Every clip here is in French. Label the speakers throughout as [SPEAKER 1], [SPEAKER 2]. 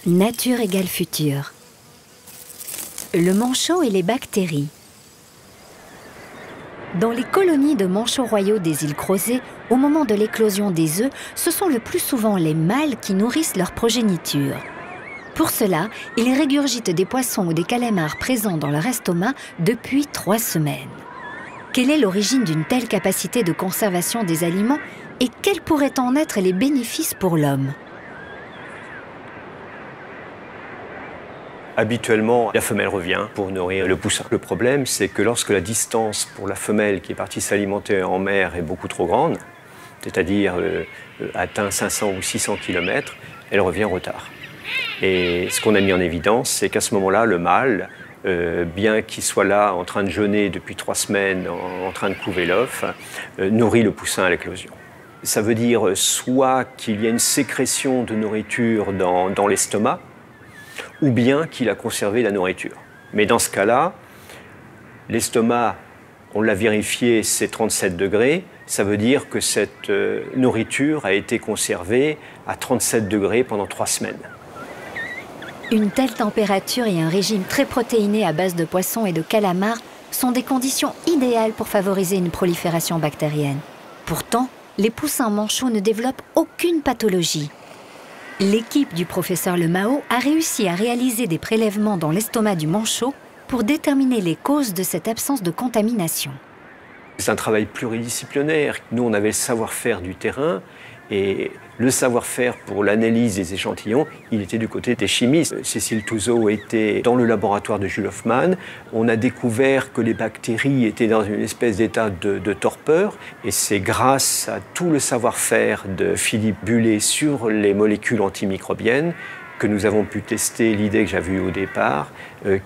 [SPEAKER 1] Nature égale futur. Le manchot et les bactéries. Dans les colonies de manchots royaux des îles Crozet, au moment de l'éclosion des œufs, ce sont le plus souvent les mâles qui nourrissent leur progéniture. Pour cela, ils régurgitent des poissons ou des calamars présents dans leur estomac depuis 3 semaines. Quelle est l'origine d'une telle capacité de conservation des aliments et quels pourraient en être les bénéfices pour l'homme ?
[SPEAKER 2] Habituellement, la femelle revient pour nourrir le poussin. Le problème, c'est que lorsque la distance pour la femelle qui est partie s'alimenter en mer est beaucoup trop grande, c'est-à-dire atteint 500 ou 600 km, elle revient en retard. Et ce qu'on a mis en évidence, c'est qu'à ce moment-là, le mâle, bien qu'il soit là en train de jeûner depuis 3 semaines, en train de couver l'œuf, nourrit le poussin à l'éclosion. Ça veut dire soit qu'il y a une sécrétion de nourriture dans l'estomac, ou bien qu'il a conservé la nourriture. Mais dans ce cas-là, l'estomac, on l'a vérifié, c'est 37 degrés. Ça veut dire que cette nourriture a été conservée à 37 degrés pendant 3 semaines.
[SPEAKER 1] Une telle température et un régime très protéiné à base de poissons et de calamars sont des conditions idéales pour favoriser une prolifération bactérienne. Pourtant, les poussins manchots ne développent aucune pathologie. L'équipe du professeur Lemao a réussi à réaliser des prélèvements dans l'estomac du manchot pour déterminer les causes de cette absence de contamination.
[SPEAKER 2] C'est un travail pluridisciplinaire. Nous, on avait le savoir-faire du terrain et le savoir-faire pour l'analyse des échantillons, il était du côté des chimistes. Cécile Touzeau était dans le laboratoire de Jules Hoffmann. On a découvert que les bactéries étaient dans une espèce d'état de torpeur et c'est grâce à tout le savoir-faire de Philippe Bullet sur les molécules antimicrobiennes que nous avons pu tester l'idée que j'avais eue au départ,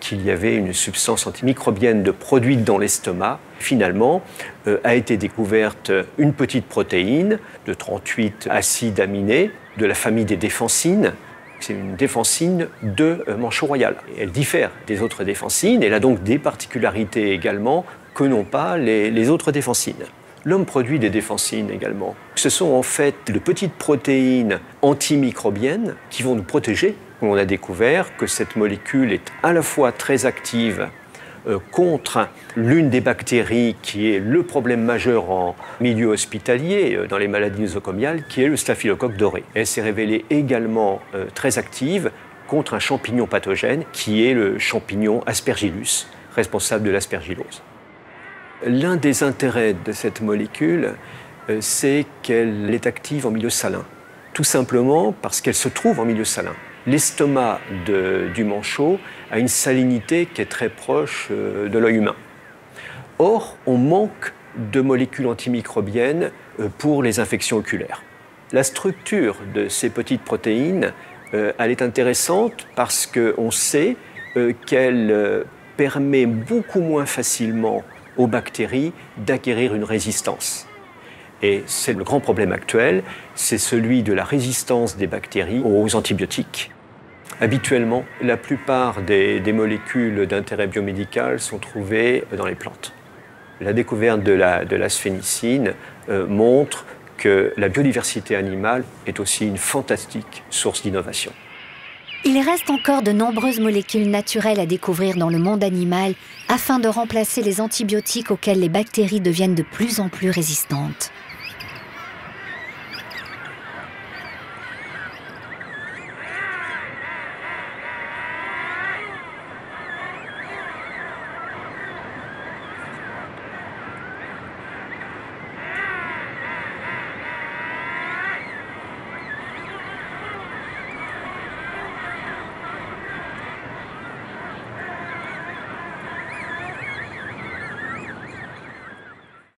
[SPEAKER 2] qu'il y avait une substance antimicrobienne de produite dans l'estomac. Finalement, a été découverte une petite protéine de 38 acides aminés de la famille des défensines. C'est une défensine de manchot royal. Elle diffère des autres défensines, elle a donc des particularités également que n'ont pas les autres défensines. L'homme produit des défensines également. Ce sont en fait de petites protéines antimicrobiennes qui vont nous protéger. On a découvert que cette molécule est à la fois très active contre l'une des bactéries qui est le problème majeur en milieu hospitalier, dans les maladies nosocomiales, qui est le staphylocoque doré. Elle s'est révélée également très active contre un champignon pathogène qui est le champignon Aspergillus, responsable de l'aspergillose. L'un des intérêts de cette molécule, c'est qu'elle est active en milieu salin. Tout simplement parce qu'elle se trouve en milieu salin. L'estomac du manchot a une salinité qui est très proche de l'œil humain. Or, on manque de molécules antimicrobiennes pour les infections oculaires. La structure de ces petites protéines, elle est intéressante parce qu'on sait qu'elle permet beaucoup moins facilement aux bactéries d'acquérir une résistance. Et c'est le grand problème actuel, c'est celui de la résistance des bactéries aux antibiotiques. Habituellement, la plupart des molécules d'intérêt biomédical sont trouvées dans les plantes. La découverte de la sphénicine montre que la biodiversité animale est aussi une fantastique source d'innovation.
[SPEAKER 1] Il reste encore de nombreuses molécules naturelles à découvrir dans le monde animal afin de remplacer les antibiotiques auxquels les bactéries deviennent de plus en plus résistantes.